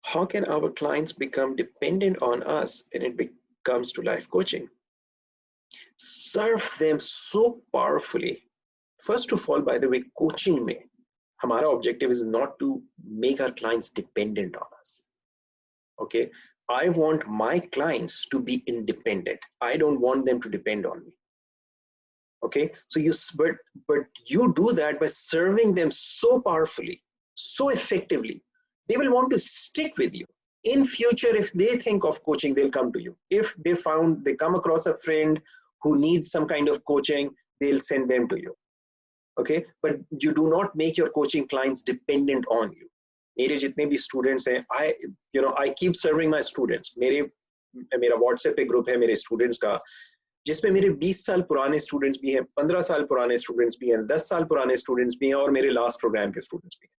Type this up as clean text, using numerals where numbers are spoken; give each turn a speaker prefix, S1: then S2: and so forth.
S1: How can our clients become dependent on us when it comes to life coaching? Serve them so powerfully. First of all, by the way, coaching में हमारा objective is not to make our clients dependent on us. Okay, I want my clients to be independent. I don't want them to depend on me. Okay, so but you do that by serving them so powerfully, so effectively. They will want to stick with you. In future, if they think of coaching, they'll come to you. If they come across a friend who needs some kind of coaching, they'll send them to you. Okay, but you do not make your coaching clients dependent on you. मेरे जितने भी students हैं, I keep serving my students. मेरा WhatsApp पे group है मेरे students का, जिसमें मेरे 20 साल पुराने स्टूडेंट्स भी हैं, 15 साल पुराने स्टूडेंट्स भी हैं, 10 साल पुराने स्टूडेंट्स भी हैं, और मेरे लास्ट प्रोग्राम के स्टूडेंट्स भी हैं.